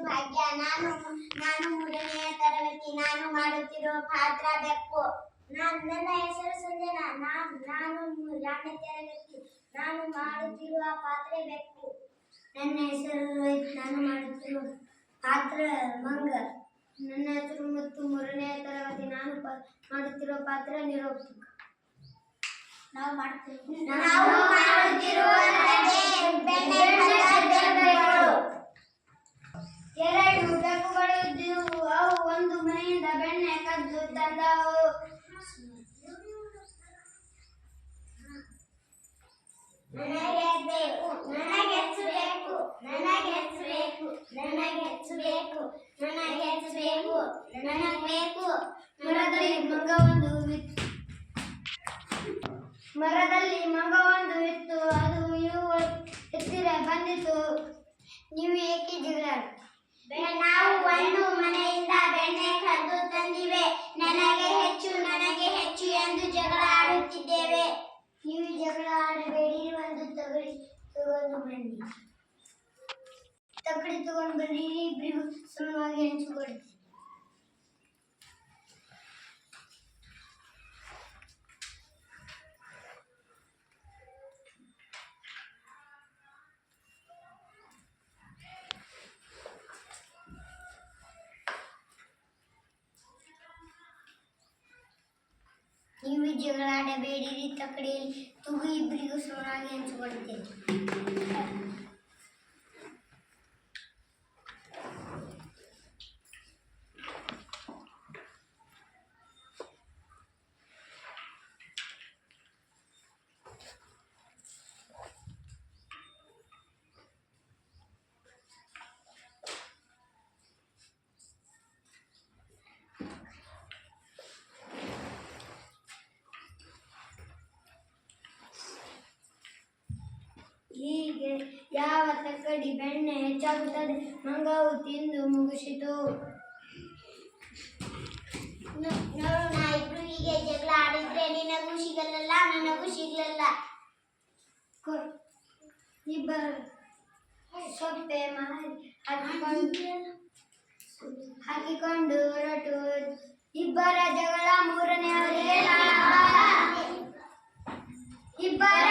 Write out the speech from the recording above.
ಭಾಗ್ಯ. ನಾನು ಮೂರನೆಯ ತರಗತಿ. ನಾನು ಮಾಡುತ್ತಿರುವ ಪಾತ್ರ ಬೆಕ್ಕು. ನನ್ನ ಹೆಸರು ಸಂಜನಾ. ನಾನು 2ನೇ ತರಗತಿ. ನಾನು ಮಾಡುತ್ತಿರುವ ಪಾತ್ರ ಬೆಕ್ಕು. ನನ್ನ ಹೆಸರು ರೋಹಿತ್. ನಾನು ಮಾಡುತ್ತಿರುವ ಪಾತ್ರ ಮಂಗ. ನನ್ನ ಹೆಸರು ಮತ್ತು 3ನೇ ತರಗತಿ. ನಾನು ಮಾಡುತ್ತಿರುವ ಪಾತ್ರ ನಿರೂಪಕ. ನಾವು ಮಾಡುತ್ತಿರುವ ಎರಡು ಬೆಕ್ಕುಗಳು ಇದ್ದವು. ಅವು ಒಂದು ಮನೆಯಿಂದ ಬೆಣ್ಣೆ ಕದ್ದು ತಂದವು. ಮರದಲ್ಲಿ ಮಂಗವೊಂದು ಇತ್ತು. ಅದು ಎತ್ತಿರ ಬಂದಿತು. ನೀವು ಏಕೆ ಜಗಳಾಡಿ? ನಾವು ಒಂದು ಮನೆಯಿಂದ ಬೆಣ್ಣೆ ಕದ್ದು ತಂದಿವೆ. ನನಗೆ ಹೆಚ್ಚು ಎಂದು ಜಗಳ ಆಡುತ್ತಿದ್ದೇವೆ. ನೀವು ಜಗಳ ಆಡಬೇಡಿ. ಒಂದು ತಗಡಿ ತಗೊಂಡು ಬನ್ನಿ. ಇಬ್ಬರಿಗೂ ಸಮವಾಗಿ ಹಂಚಿಕೊಡ್ತೀನಿ. ನೀವು ಜಗಳ ಆಡಬೇಡಿರಿ. ತಕ್ಕಡಿಯಲ್ಲಿ ತೂಗು ಇಬ್ಬರಿಗೂ ಸಮನಾಗಿ ಹಂಚಿಕೊಡ್ತೇನೆ. ಹೀಗೆ ಯಾವ ತಕ್ಕಡಿ ಬೆಣ್ಣೆ ಹೆಚ್ಚಾಗುತ್ತದೆ. ಮಂಗವು ತಿಂದು ಮುಗಿಸಿತು. ನೋಡು, ಇಬ್ರು ಹೀಗೆ ಜಗಳ ಆಡಿದ್ರೆ ನಿನಗೂ ಸಿಗಲ್ಲ, ನನಗೂ ಸಿಗಲ್ಲ. ಇಬ್ಬರು ಸೊಪ್ಪೆ ಹಾಕಿಕೊಂಡು ಹೊರಟು. ಇಬ್ಬರ ಜಗಳ 3ನೇಯವರಿಗೆ ಲಾಭ. ಇಬ್ಬರ